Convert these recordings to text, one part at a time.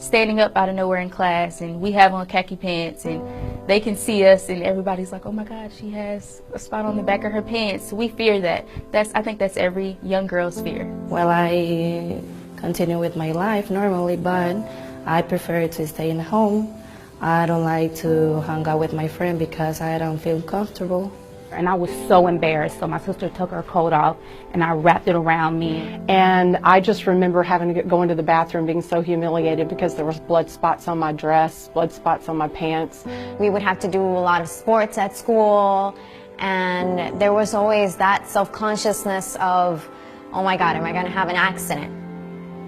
standing up out of nowhere in class and we have on khaki pants and they can see us and everybody's like, oh my God, she has a spot on the back of her pants. We fear that. I think that's every young girl's fear. Well, I continue with my life normally, but I prefer to stay in home. I don't like to hang out with my friend because I don't feel comfortable. And I was so embarrassed, so my sister took her coat off and I wrapped it around me. And I just remember having to go into the bathroom being so humiliated because there was blood spots on my dress, blood spots on my pants. We would have to do a lot of sports at school, and there was always that self-consciousness of, oh my God, am I going to have an accident?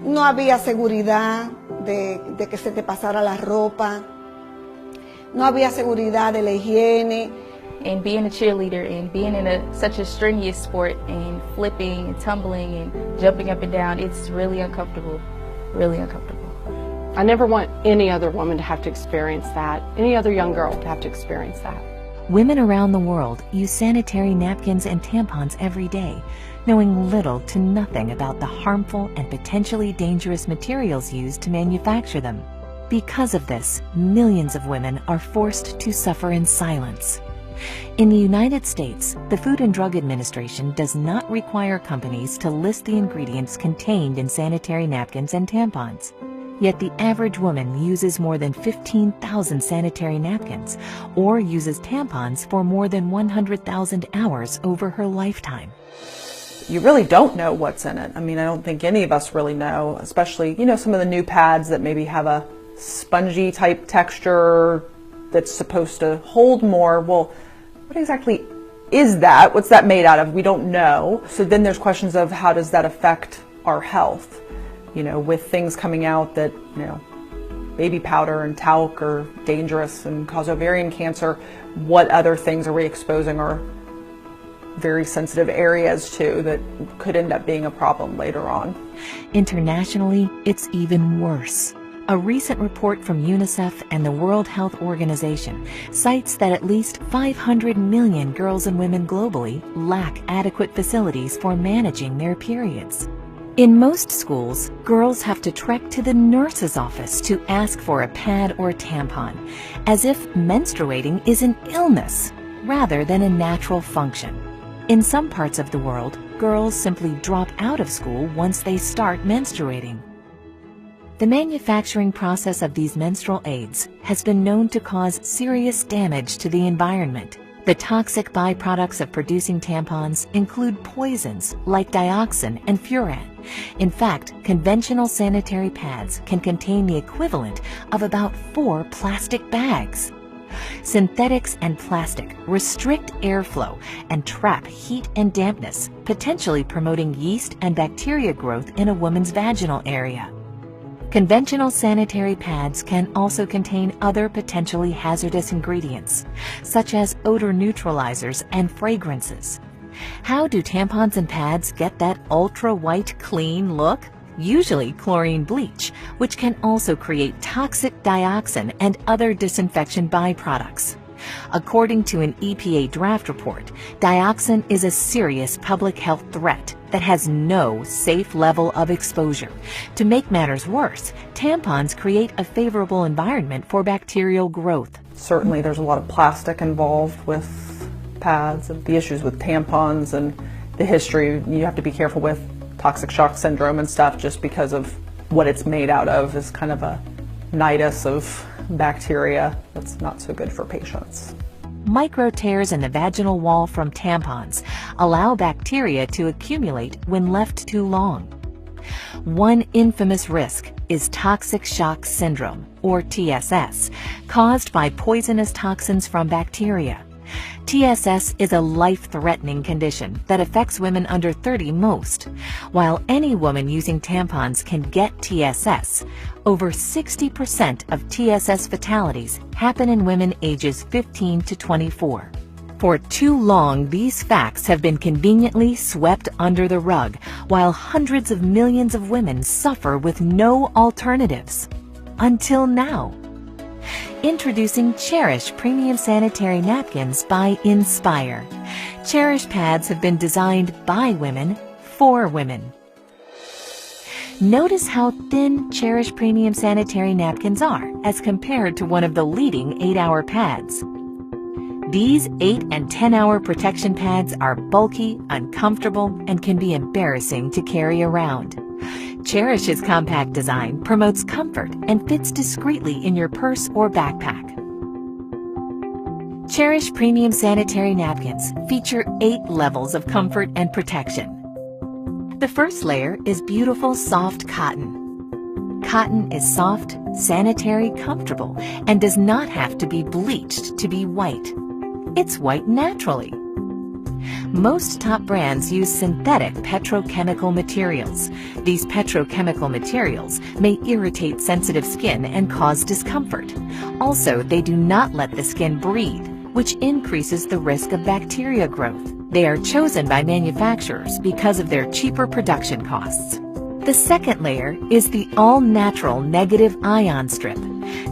No había seguridad de que se te pasara la ropa. No había seguridad de la higiene. And being a cheerleader and being in such a strenuous sport and flipping and tumbling and jumping up and down, it's really uncomfortable, really uncomfortable. I never want any other woman to have to experience that, any other young girl to have to experience that. Women around the world use sanitary napkins and tampons every day, knowing little to nothing about the harmful and potentially dangerous materials used to manufacture them. Because of this, millions of women are forced to suffer in silence. In the United States, the Food and Drug Administration does not require companies to list the ingredients contained in sanitary napkins and tampons. Yet the average woman uses more than 15,000 sanitary napkins or uses tampons for more than 100,000 hours over her lifetime. You really don't know what's in it. I mean, I don't think any of us really know, especially, some of the new pads that maybe have a spongy type texture that's supposed to hold more. Well, what exactly is that? What's that made out of? We don't know. So then there's questions of how does that affect our health? With things coming out that, baby powder and talc are dangerous and cause ovarian cancer, what other things are we exposing our very sensitive areas to that could end up being a problem later on? Internationally, it's even worse. A recent report from UNICEF and the World Health Organization cites that at least 500 million girls and women globally lack adequate facilities for managing their periods. In most schools, girls have to trek to the nurse's office to ask for a pad or tampon, as if menstruating is an illness rather than a natural function. In some parts of the world, girls simply drop out of school once they start menstruating. The manufacturing process of these menstrual aids has been known to cause serious damage to the environment. The toxic byproducts of producing tampons include poisons like dioxin and furan. In fact, conventional sanitary pads can contain the equivalent of about 4 plastic bags. Synthetics and plastic restrict airflow and trap heat and dampness, potentially promoting yeast and bacteria growth in a woman's vaginal area. Conventional sanitary pads can also contain other potentially hazardous ingredients, such as odor neutralizers and fragrances. How do tampons and pads get that ultra-white clean look? Usually chlorine bleach, which can also create toxic dioxin and other disinfection byproducts. According to an EPA draft report, dioxin is a serious public health threat that has no safe level of exposure. To make matters worse, tampons create a favorable environment for bacterial growth. Certainly there's a lot of plastic involved with pads and the issues with tampons and the history. You have to be careful with toxic shock syndrome and stuff just because of what it's made out of is kind of a nidus of bacteria that's not so good for patients. Micro tears in the vaginal wall from tampons allow bacteria to accumulate when left too long. One infamous risk is toxic shock syndrome, or TSS, caused by poisonous toxins from bacteria. TSS is a life-threatening condition that affects women under 30 most. While any woman using tampons can get TSS, over 60% of TSS fatalities happen in women ages 15 to 24. For too long, these facts have been conveniently swept under the rug, while hundreds of millions of women suffer with no alternatives. Until now. Introducing Cherish Premium Sanitary Napkins by Nspire. Cherish pads have been designed by women for women. Notice how thin Cherish Premium Sanitary Napkins are as compared to one of the leading 8-hour pads. These 8 and 10-hour protection pads are bulky, uncomfortable, and can be embarrassing to carry around. Cherish's compact design promotes comfort and fits discreetly in your purse or backpack. Cherish Premium Sanitary Napkins feature 8 levels of comfort and protection. The first layer is beautiful, soft cotton. Cotton is soft, sanitary, comfortable, and does not have to be bleached to be white. It's white naturally. Most top brands use synthetic petrochemical materials. These petrochemical materials may irritate sensitive skin and cause discomfort. Also, they do not let the skin breathe, which increases the risk of bacteria growth. They are chosen by manufacturers because of their cheaper production costs. The second layer is the all-natural negative ion strip.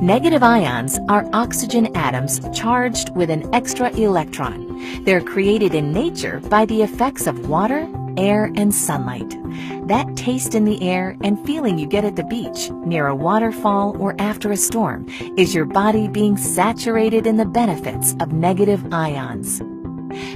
Negative ions are oxygen atoms charged with an extra electron. They're created in nature by the effects of water, air, and sunlight. That taste in the air and feeling you get at the beach, near a waterfall, or after a storm is your body being saturated in the benefits of negative ions.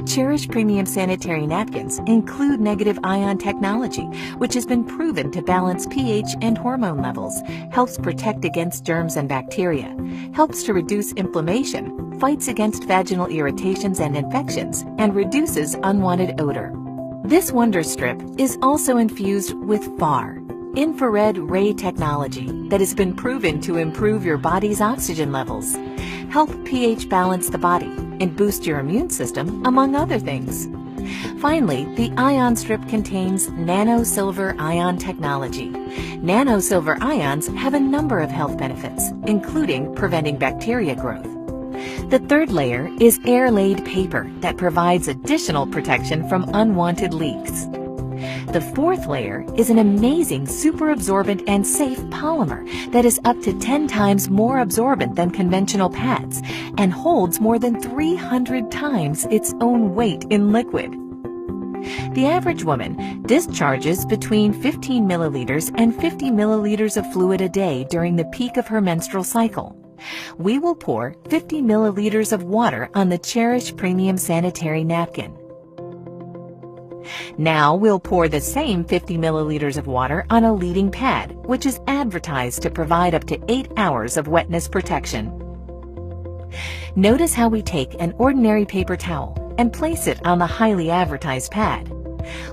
Cherish Premium Sanitary Napkins include negative ion technology, which has been proven to balance pH and hormone levels, helps protect against germs and bacteria, helps to reduce inflammation, fights against vaginal irritations and infections, and reduces unwanted odor. This Wonder Strip is also infused with FAR, infrared ray technology, that has been proven to improve your body's oxygen levels, help pH balance the body, and boost your immune system, among other things. Finally, the ion strip contains nano-silver ion technology. Nano-silver ions have a number of health benefits, including preventing bacteria growth. The third layer is air-laid paper that provides additional protection from unwanted leaks. The fourth layer is an amazing super absorbent and safe polymer that is up to 10 times more absorbent than conventional pads and holds more than 300 times its own weight in liquid. The average woman discharges between 15 milliliters and 50 milliliters of fluid a day during the peak of her menstrual cycle. We will pour 50 milliliters of water on the Cherish Premium Sanitary Napkin. Now we'll pour the same 50 milliliters of water on a leading pad, which is advertised to provide up to 8 hours of wetness protection. Notice how we take an ordinary paper towel and place it on the highly advertised pad.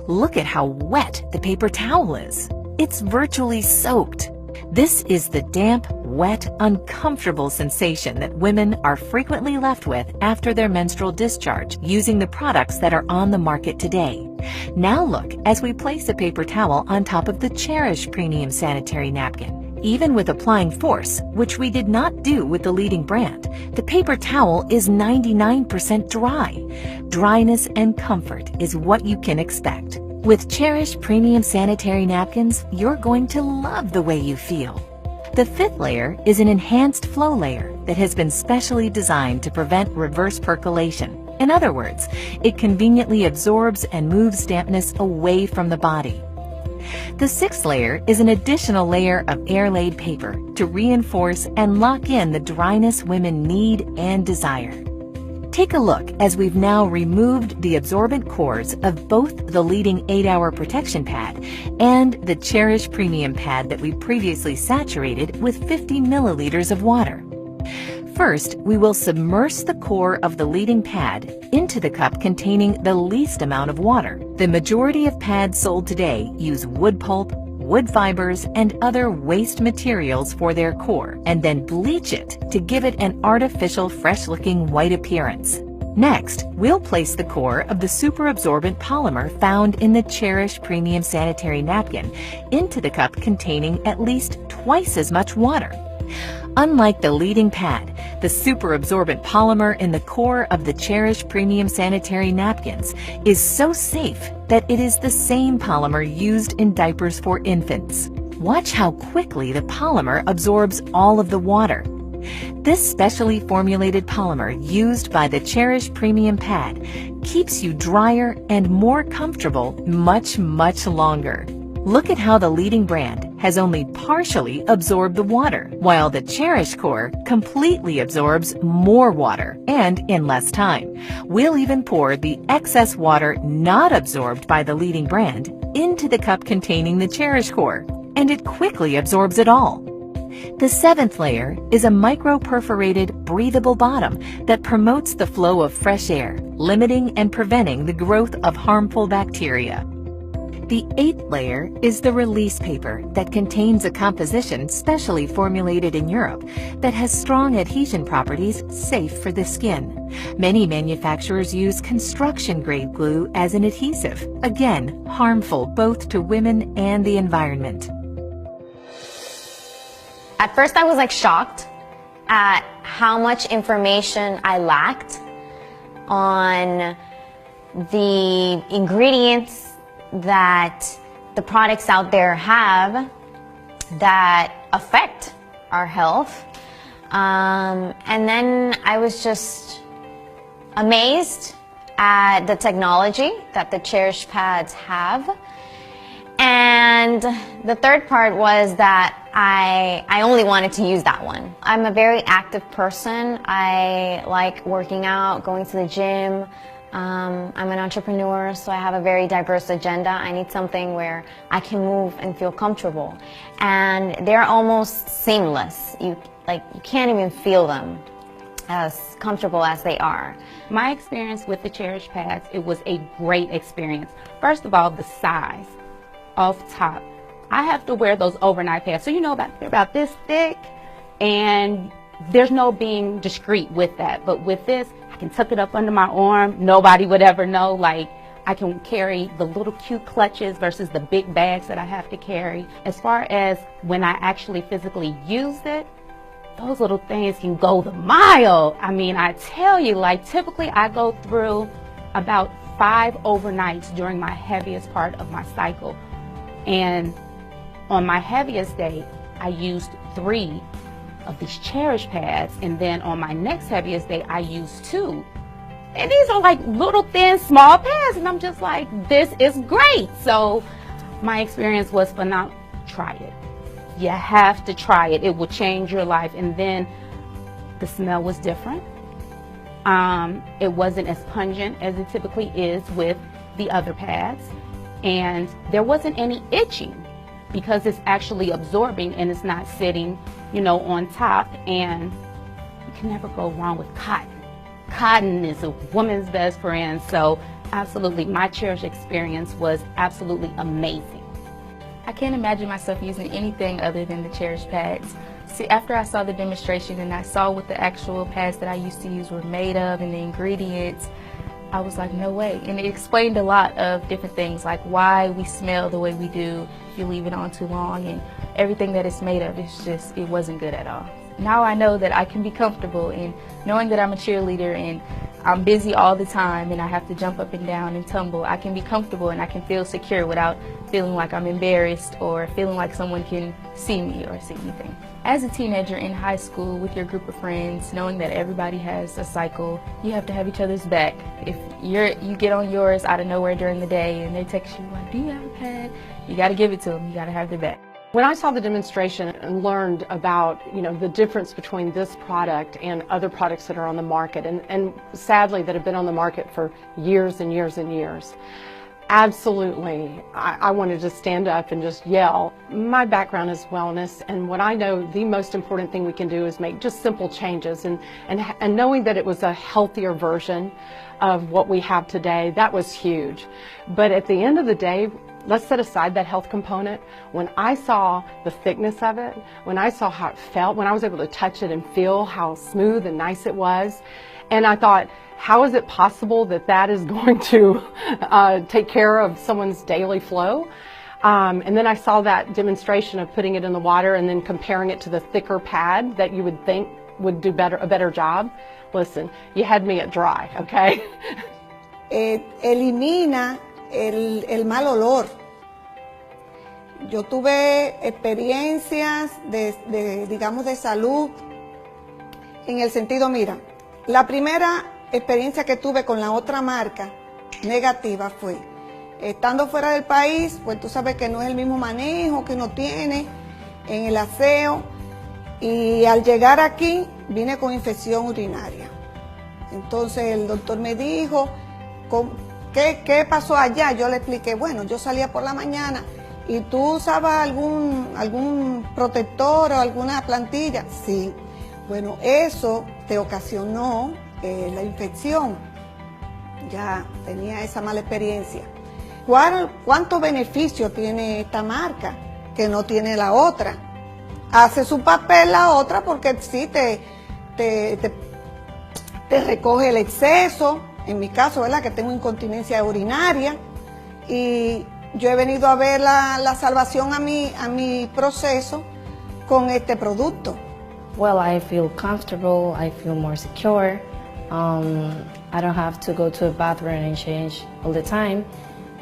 Look at how wet the paper towel is. It's virtually soaked. This is the damp, wet, uncomfortable sensation that women are frequently left with after their menstrual discharge using the products that are on the market today. Now look as we place a paper towel on top of the Cherish Premium Sanitary Napkin. Even with applying force, which we did not do with the leading brand, the paper towel is 99% dry. Dryness and comfort is what you can expect. With Cherish Premium Sanitary Napkins, you're going to love the way you feel. The fifth layer is an enhanced flow layer that has been specially designed to prevent reverse percolation. In other words, it conveniently absorbs and moves dampness away from the body. The sixth layer is an additional layer of air-laid paper to reinforce and lock in the dryness women need and desire. Take a look as we've now removed the absorbent cores of both the leading 8-hour protection pad and the Cherish Premium pad that we previously saturated with 50 milliliters of water. First, we will submerge the core of the leading pad into the cup containing the least amount of water. The majority of pads sold today use wood pulp, wood fibers, and other waste materials for their core, and then bleach it to give it an artificial, fresh-looking white appearance. Next, we'll place the core of the super absorbent polymer found in the Cherish Premium Sanitary Napkin into the cup containing at least twice as much water. Unlike the leading pad, the super absorbent polymer in the core of the Cherish Premium Sanitary Napkins is so safe that it is the same polymer used in diapers for infants. Watch how quickly the polymer absorbs all of the water. This specially formulated polymer used by the Cherish Premium pad keeps you drier and more comfortable much, much longer. Look at how the leading brand has only partially absorbed the water, while the Cherish Core completely absorbs more water and in less time. We'll even pour the excess water not absorbed by the leading brand into the cup containing the Cherish Core, and it quickly absorbs it all. The seventh layer is a micro-perforated, breathable bottom that promotes the flow of fresh air, limiting and preventing the growth of harmful bacteria. The eighth layer is the release paper that contains a composition specially formulated in Europe that has strong adhesion properties safe for the skin. Many manufacturers use construction-grade glue as an adhesive, again, harmful both to women and the environment. At first I was like shocked at how much information I lacked on the ingredients that the products out there have that affect our health. And then I was just amazed at the technology that the Cherish pads have. And the third part was that I only wanted to use that one. I'm a very active person. I like working out, going to the gym. I'm an entrepreneur, so I have a very diverse agenda. I need something where I can move and feel comfortable. And they're almost seamless. You can't even feel them as comfortable as they are. My experience with the Cherish pads, it was a great experience. First of all, the size off top. I have to wear those overnight pads. So you know they're about this thick, and there's no being discreet with that. But with this, I can tuck it up under my arm. Nobody would ever know. Like, I can carry the little cute clutches versus the big bags that I have to carry. As far as when I actually physically use it, those little things can go the mile. I mean, I tell you, like, typically I go through about 5 overnights during my heaviest part of my cycle. And on my heaviest day, I used 3 of these Cherish pads, and then on my next heaviest day, I used 2. And these are like little thin, small pads, and I'm just like, this is great. So my experience was phenomenal. Try it. You have to try it. It will change your life. And then the smell was different. It wasn't as pungent as it typically is with the other pads. And there wasn't any itching because it's actually absorbing and it's not sitting, you know, on top. And you can never go wrong with cotton. Cotton is a woman's best friend. So absolutely, my Cherish experience was absolutely amazing. I can't imagine myself using anything other than the Cherish pads. See, after I saw the demonstration and I saw what the actual pads that I used to use were made of and the ingredients, I was like, no way. And it explained a lot of different things, like why we smell the way we do if you leave it on too long, and everything that it's made of. It's just, it wasn't good at all. Now I know that I can be comfortable in knowing that I'm a cheerleader and I'm busy all the time and I have to jump up and down and tumble. I can be comfortable and I can feel secure without feeling like I'm embarrassed or feeling like someone can see me or see anything. As a teenager in high school with your group of friends, knowing that everybody has a cycle, you have to have each other's back. If you get on yours out of nowhere during the day and they text you like, do you have a pad? You got to give it to them. You got to have their back. When I saw the demonstration and learned about, you know, the difference between this product and other products that are on the market, and sadly that have been on the market for years and years and years, absolutely, I wanted to stand up and just yell. My background is wellness, and what I know the most important thing we can do is make just simple changes, and knowing that it was a healthier version of what we have today, that was huge. But at the end of the day, let's set aside that health component. When I saw the thickness of it, when I saw how it felt, when I was able to touch it and feel how smooth and nice it was, and I thought, how is it possible that that is going to take care of someone's daily flow? And then I saw that demonstration of putting it in the water and then comparing it to the thicker pad that you would think would do a better job. Listen, you had me at dry, okay? Elimina el mal olor. Yo tuve experiencias digamos, de salud en el sentido, mira, la primera experiencia que tuve con la otra marca negativa fue Estando fuera del país, pues tú sabes que no es el mismo manejo que uno tiene en el aseo. Y al llegar aquí, vine con infección urinaria. Entonces el doctor me dijo, ¿qué pasó allá? Yo le expliqué, bueno, yo salía por la mañana y tú usabas algún protector o alguna plantilla. Sí, bueno, eso te ocasionó la infección. Ya tenía esa mala experiencia. ¿Cuántos beneficios tiene esta marca que no tiene la otra? Hace su papel la otra porque sí te recoge el exceso, en mi caso, ¿verdad? Que tengo incontinencia urinaria, y yo he venido a ver la salvación a mi proceso con este producto. Well, I feel comfortable, I feel more secure. I don't have to go to a bathroom and change all the time,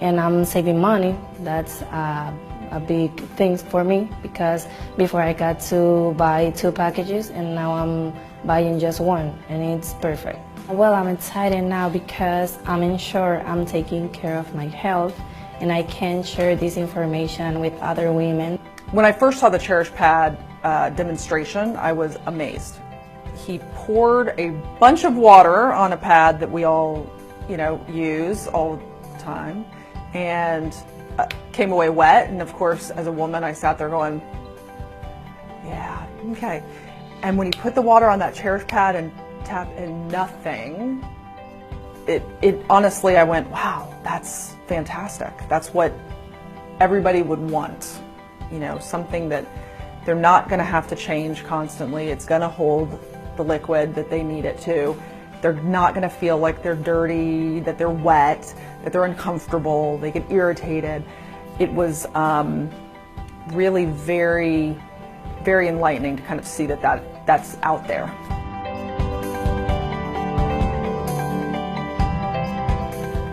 and I'm saving money. That's a big thing for me, because before I got to buy 2 packages and now I'm buying just 1, and it's perfect. Well, I'm excited now because I'm sure I'm taking care of my health and I can share this information with other women. When I first saw the Cherish Pad demonstration, I was amazed. He poured a bunch of water on a pad that we all, use all the time, and came away wet. And of course, as a woman, I sat there going, yeah, okay. And when he put the water on that Cherish Pad and tapped in nothing, it honestly, I went, wow, that's fantastic. That's what everybody would want. Something that they're not going to have to change constantly. It's going to hold the liquid that they need it to. They're not going to feel like they're dirty, that they're wet, that they're uncomfortable, they get irritated. It was really very, very enlightening to kind of see that's out there.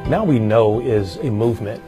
Now We Know is a movement.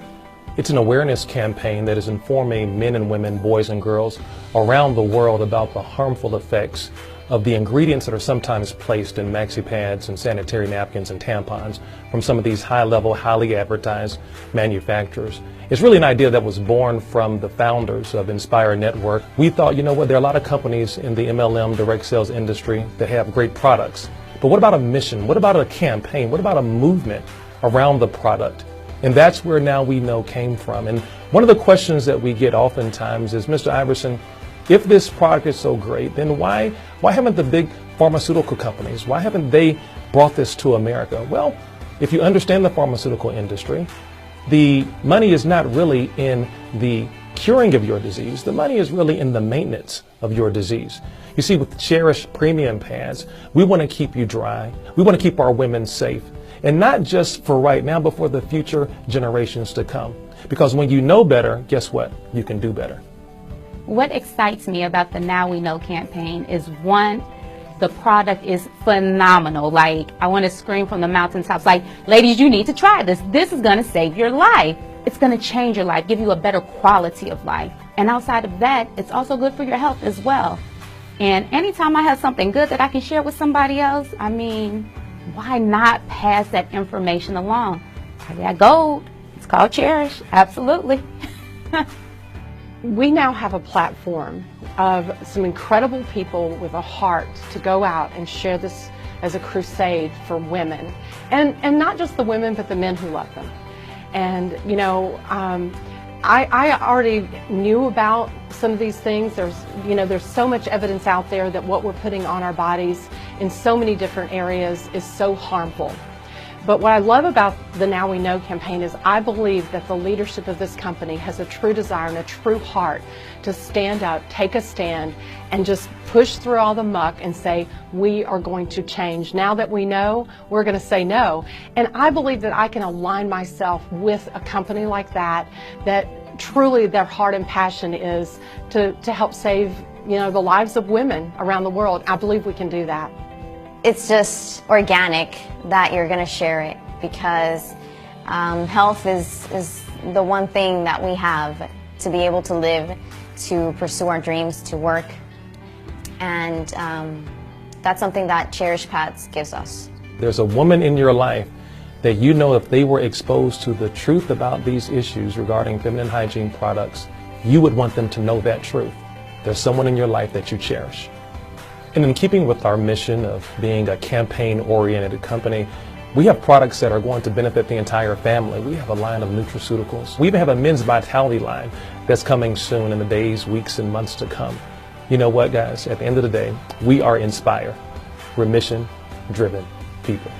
It's an awareness campaign that is informing men and women, boys and girls around the world about the harmful effects of the ingredients that are sometimes placed in maxi pads and sanitary napkins and tampons from some of these high-level, highly advertised manufacturers. It's really an idea that was born from the founders of Nspire Network. We thought, there are a lot of companies in the MLM direct sales industry that have great products. But what about a mission? What about a campaign? What about a movement around the product? And that's where Now We Know came from. And one of the questions that we get oftentimes is, Mr. Iverson, if this product is so great, then why haven't the big pharmaceutical companies, why haven't they brought this to America? Well, if you understand the pharmaceutical industry, the money is not really in the curing of your disease. The money is really in the maintenance of your disease. You see, with Cherish premium pads, we want to keep you dry. We want to keep our women safe. And not just for right now, but for the future generations to come. Because when you know better, guess what? You can do better. What excites me about the Now We Know campaign is, one, the product is phenomenal. Like, I want to scream from the mountaintops, like, ladies, you need to try this. This is going to save your life. It's going to change your life, give you a better quality of life. And outside of that, it's also good for your health as well. And anytime I have something good that I can share with somebody else, I mean, why not pass that information along? I got gold. It's called Cherish. Absolutely. We now have a platform of some incredible people with a heart to go out and share this as a crusade for women. And not just the women, but the men who love them. And, I already knew about some of these things. There's so much evidence out there that what we're putting on our bodies in so many different areas is so harmful. But what I love about the Now We Know campaign is I believe that the leadership of this company has a true desire and a true heart to stand up, take a stand, and just push through all the muck and say, we are going to change. Now that we know, we're going to say no. And I believe that I can align myself with a company like that truly their heart and passion is to help save, the lives of women around the world. I believe we can do that. It's just organic that you're going to share it, because health is the one thing that we have to be able to live, to pursue our dreams, to work. And that's something that Cherish Pads gives us. There's a woman in your life that you know if they were exposed to the truth about these issues regarding feminine hygiene products, you would want them to know that truth. There's someone in your life that you cherish. And in keeping with our mission of being a campaign-oriented company, we have products that are going to benefit the entire family. We have a line of nutraceuticals. We even have a men's vitality line that's coming soon in the days, weeks, and months to come. You know what, guys? At the end of the day, we are Nspire. We're mission-driven people.